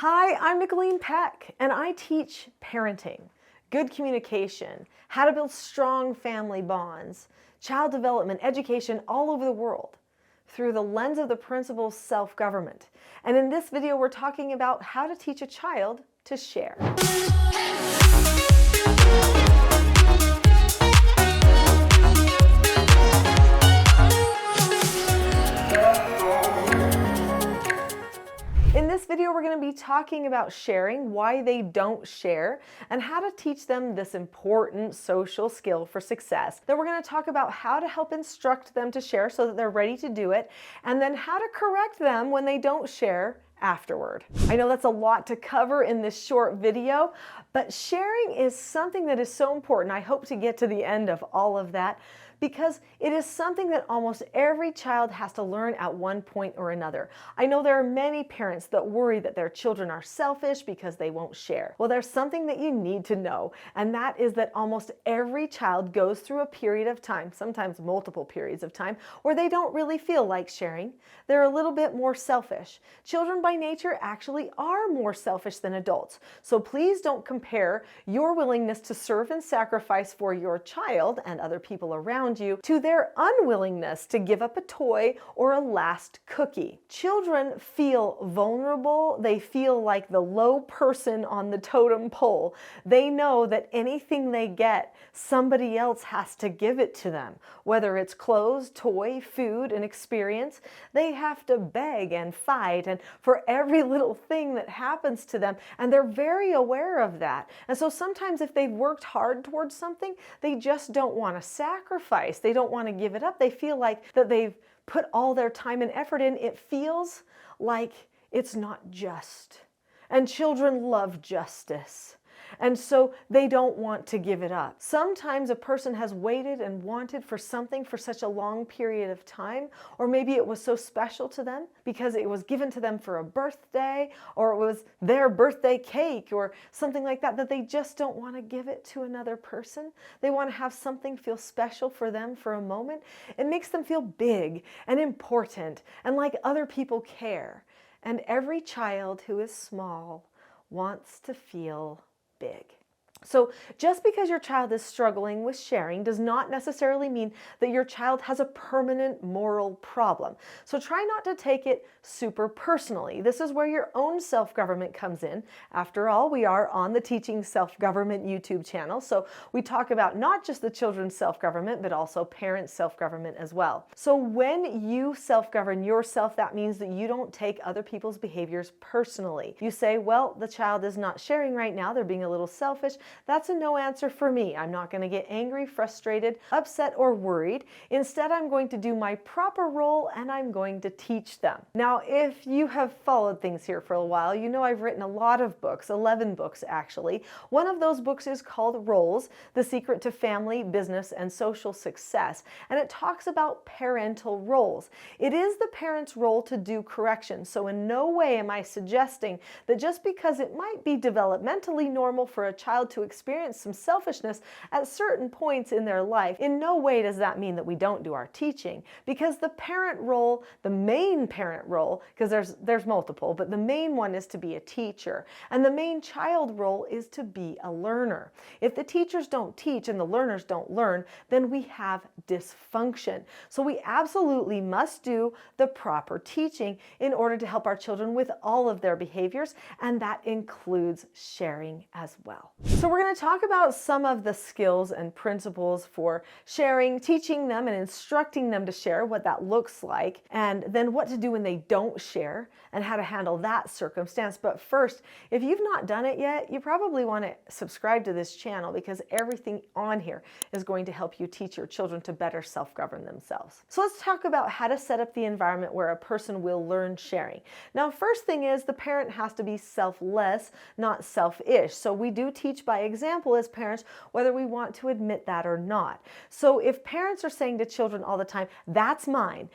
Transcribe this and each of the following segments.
Hi, I'm Nicholeen Peck, and I teach parenting, good communication, how to build strong family bonds, child development, education all over the world through the lens of the principle of self-government. And in this video, we're talking about how to teach a child to share. In this video, we're going to be talking about sharing, why they don't share, and how to teach them this important social skill for success. Then we're going to talk about how to help instruct them to share so that they're ready to do it, and then how to correct them when they don't share afterward. I know that's a lot to cover in this short video, but sharing is something that is so important. I hope to get to the end of all of that, because it is something that almost every child has to learn at one point or another. I know there are many parents that worry that their children are selfish because they won't share. Well, there's something that you need to know, and that is that almost every child goes through a period of time, sometimes multiple periods of time, where they don't really feel like sharing. They're a little bit more selfish. Children by nature actually are more selfish than adults. So please don't compare your willingness to serve and sacrifice for your child and other people around you to their unwillingness to give up a toy or a last cookie. Children feel vulnerable. They feel like the low person on the totem pole. They know that anything they get, somebody else has to give it to them. Whether it's clothes, toy, food, an experience, they have to beg and fight and for every little thing that happens to them, and they're very aware of that. And so sometimes if they've worked hard towards something, they just don't want to sacrifice. They don't want to give it up. They feel like that they've put all their time and effort in. It feels like it's not just. And children love justice. And so they don't want to give it up. Sometimes a person has waited and wanted for something for such a long period of time, or maybe it was so special to them because it was given to them for a birthday, or it was their birthday cake or something like that, that they just don't want to give it to another person. They want to have something feel special for them for a moment. It makes them feel big and important and like other people care. And every child who is small wants to feel big. So just because your child is struggling with sharing does not necessarily mean that your child has a permanent moral problem. So try not to take it super personally. This is where your own self-government comes in. After all, we are on the Teaching Self-Government YouTube channel, so we talk about not just the children's self-government, but also parents' self-government as well. So when you self-govern yourself, that means that you don't take other people's behaviors personally. You say, well, the child is not sharing right now, they're being a little selfish. That's a no answer for me. I'm not going to get angry, frustrated, upset, or worried. Instead, I'm going to do my proper role and I'm going to teach them. Now, if you have followed things here for a while, you know I've written a lot of books, 11 books actually. One of those books is called Roles: The Secret to Family, Business, and Social Success, and it talks about parental roles. It is the parent's role to do correction, so in no way am I suggesting that just because it might be developmentally normal for a child to experience some selfishness at certain points in their life, in no way does that mean that we don't do our teaching, because the parent role, the main parent role, because there's multiple, but the main one is to be a teacher, and the main child role is to be a learner. If the teachers don't teach and the learners don't learn, then we have dysfunction. So we absolutely must do the proper teaching in order to help our children with all of their behaviors, and that includes sharing as well. So we're going to talk about some of the skills and principles for sharing, teaching them and instructing them to share, what that looks like, and then what to do when they don't share and how to handle that circumstance. But first, if you've not done it yet, you probably want to subscribe to this channel, because everything on here is going to help you teach your children to better self-govern themselves. So let's talk about how to set up the environment where a person will learn sharing. Now, first thing is the parent has to be selfless, not selfish. So we do teach by by example as parents, whether we want to admit that or not. So if parents are saying to children all the time, that's mine,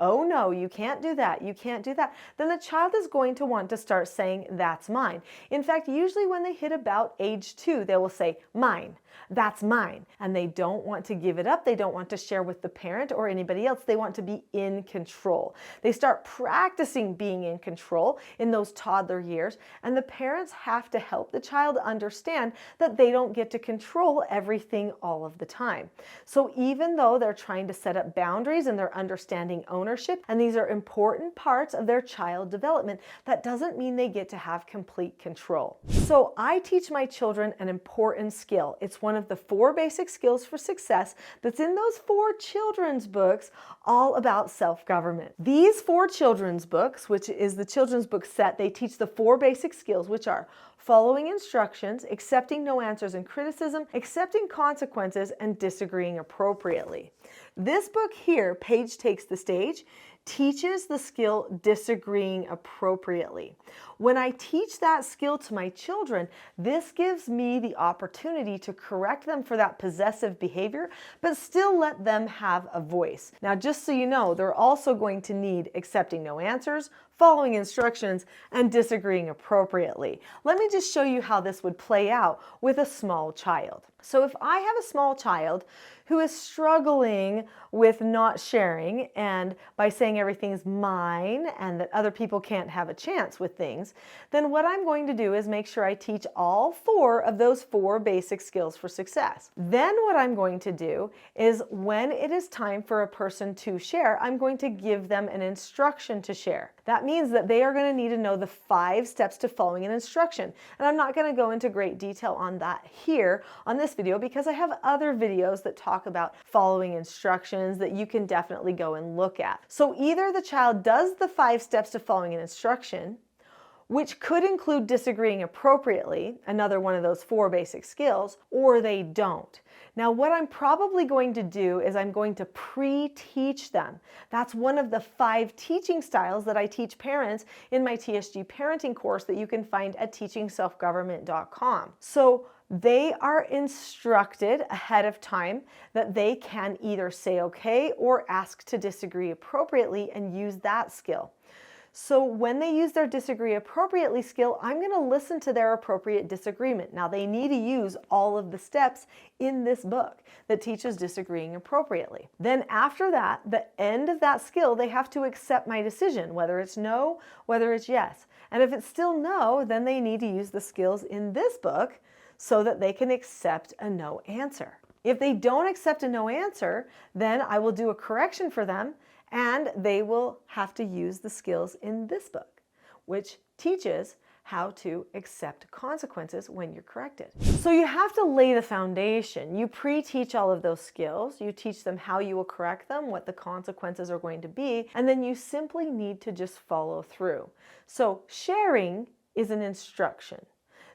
oh no, you can't do that, you can't do that, then the child is going to want to start saying, that's mine. In fact, usually when they hit about age 2, they will say, mine. That's mine. And they don't want to give it up. They don't want to share with the parent or anybody else. They want to be in control. They start practicing being in control in those toddler years, and the parents have to help the child understand that they don't get to control everything all of the time. So even though they're trying to set up boundaries and they're understanding ownership, and these are important parts of their child development, that doesn't mean they get to have complete control. So I teach my children an important skill. It's one of the 4 basic skills for success that's in those 4 children's books all about self-government. These 4 children's books, which is the children's book set, they teach the 4 basic skills, which are following instructions, accepting no answers and criticism, accepting consequences, and disagreeing appropriately. This book here, Page Takes the Stage, teaches the skill disagreeing appropriately. When I teach that skill to my children, this gives me the opportunity to correct them for that possessive behavior, but still let them have a voice. Now, just so you know, they're also going to need accepting no answers, following instructions, and disagreeing appropriately. Let me just show you how this would play out with a small child. So if I have a small child who is struggling with not sharing and by saying everything's mine and that other people can't have a chance with things, then what I'm going to do is make sure I teach all 4 of those 4 basic skills for success. Then what I'm going to do is when it is time for a person to share, I'm going to give them an instruction to share. That means that they are going to need to know the 5 steps to following an instruction. And I'm not going to go into great detail on that here on this video because I have other videos that talk about following instructions that you can definitely go and look at. So either the child does the 5 steps to following an instruction, which could include disagreeing appropriately, another one of those 4 basic skills, or they don't. Now, what I'm probably going to do is I'm going to pre-teach them. That's one of the 5 teaching styles that I teach parents in my TSG parenting course that you can find at teachingselfgovernment.com. So they are instructed ahead of time that they can either say okay or ask to disagree appropriately and use that skill. So when they use their disagree appropriately skill, I'm going to listen to their appropriate disagreement. Now they need to use all of the steps in this book that teaches disagreeing appropriately. Then after that, the end of that skill, they have to accept my decision, whether it's no, whether it's yes. And if it's still no, then they need to use the skills in this book so that they can accept a no answer. If they don't accept a no answer, then I will do a correction for them and they will have to use the skills in this book, which teaches how to accept consequences when you're corrected. So you have to lay the foundation. You pre-teach all of those skills. You teach them how you will correct them, what the consequences are going to be, and then you simply need to just follow through. So sharing is an instruction.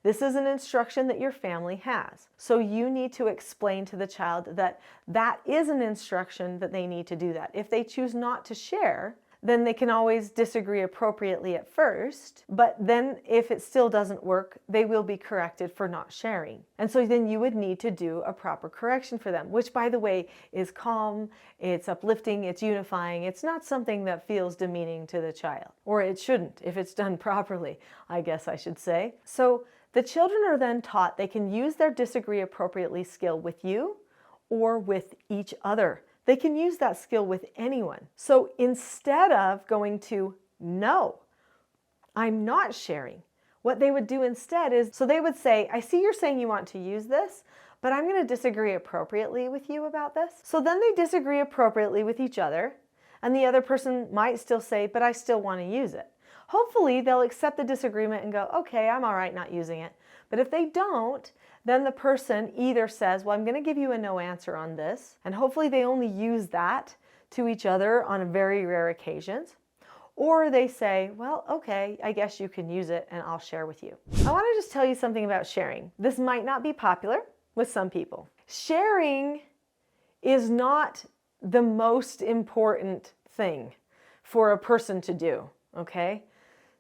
This is an instruction that your family has. So you need to explain to the child that that is an instruction that they need to do that. If they choose not to share, then they can always disagree appropriately at first, but then if it still doesn't work, they will be corrected for not sharing. And so then you would need to do a proper correction for them, which by the way is calm, it's uplifting, it's unifying. It's not something that feels demeaning to the child, or it shouldn't if it's done properly, I guess I should say. So the children are then taught they can use their disagree appropriately skill with you or with each other. They can use that skill with anyone. So instead of going to, no, I'm not sharing, what they would do instead is, so they would say, I see you're saying you want to use this, but I'm going to disagree appropriately with you about this. So then they disagree appropriately with each other, and the other person might still say, but I still want to use it. Hopefully they'll accept the disagreement and go, okay, I'm all right not using it. But if they don't, then the person either says, well, I'm going to give you a no answer on this. And hopefully they only use that to each other on very rare occasions. Or they say, well, okay, I guess you can use it and I'll share with you. I want to just tell you something about sharing. This might not be popular with some people. Sharing is not the most important thing for a person to do, okay?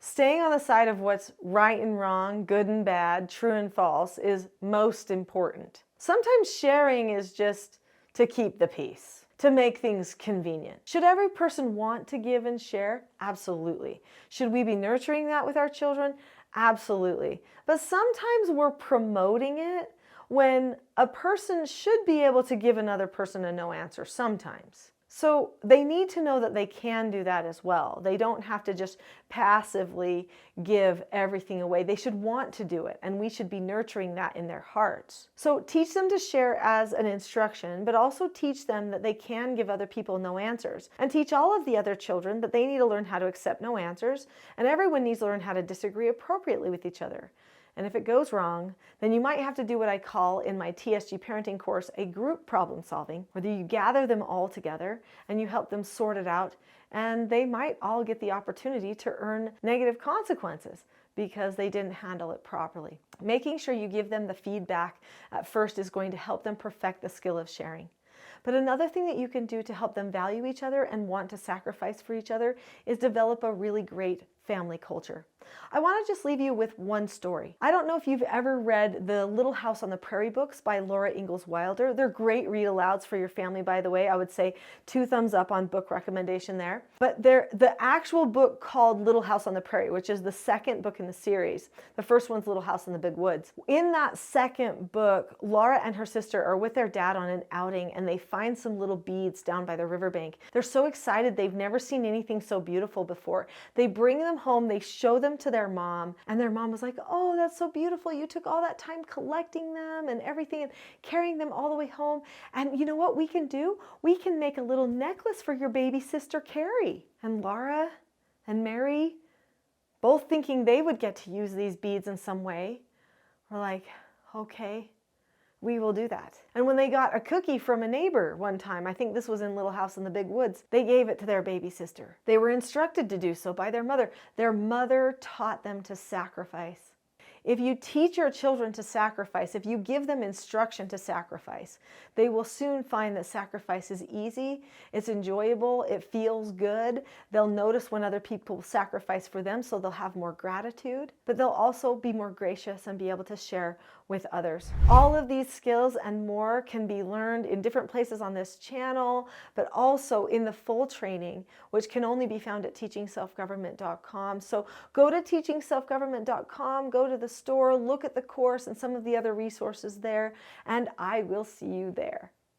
Staying on the side of what's right and wrong, good and bad, true and false is most important. Sometimes sharing is just to keep the peace, to make things convenient. Should every person want to give and share? Absolutely. Should we be nurturing that with our children? Absolutely. But sometimes we're promoting it when a person should be able to give another person a no answer sometimes. So they need to know that they can do that as well. They don't have to just passively give everything away. They should want to do it, and we should be nurturing that in their hearts. So teach them to share as an instruction, but also teach them that they can give other people no answers. And teach all of the other children that they need to learn how to accept no answers, and everyone needs to learn how to disagree appropriately with each other. And if it goes wrong, then you might have to do what I call in my TSG parenting course a group problem solving, where you gather them all together and you help them sort it out, and they might all get the opportunity to earn negative consequences because they didn't handle it properly. Making sure you give them the feedback at first is going to help them perfect the skill of sharing. But another thing that you can do to help them value each other and want to sacrifice for each other is develop a really great family culture. I want to just leave you with one story. I don't know if you've ever read the Little House on the Prairie books by Laura Ingalls Wilder. They're great read-alouds for your family, by the way. I would say 2 thumbs up on book recommendation there. But the actual book called Little House on the Prairie, which is the second book in the series. The first one's Little House in the Big Woods. In that second book, Laura and her sister are with their dad on an outing, and they find some little beads down by the riverbank. They're so excited. They've never seen anything so beautiful before. They bring them home. They show them to their mom, and their mom was like, "Oh, that's so beautiful. You took all that time collecting them and everything and carrying them all the way home. And you know what we can do? We can make a little necklace for your baby sister, Carrie." And Laura and Mary, both thinking they would get to use these beads in some way, were like, "Okay, we will do that." And when they got a cookie from a neighbor one time, I think this was in Little House in the Big Woods, they gave it to their baby sister. They were instructed to do so by their mother. Their mother taught them to sacrifice. If you teach your children to sacrifice, if you give them instruction to sacrifice, they will soon find that sacrifice is easy, it's enjoyable, it feels good. They'll notice when other people sacrifice for them, so they'll have more gratitude, but they'll also be more gracious and be able to share with others. All of these skills and more can be learned in different places on this channel, but also in the full training, which can only be found at teachingselfgovernment.com. So go to teachingselfgovernment.com, go to the store, look at the course and some of the other resources there, and I will see you there.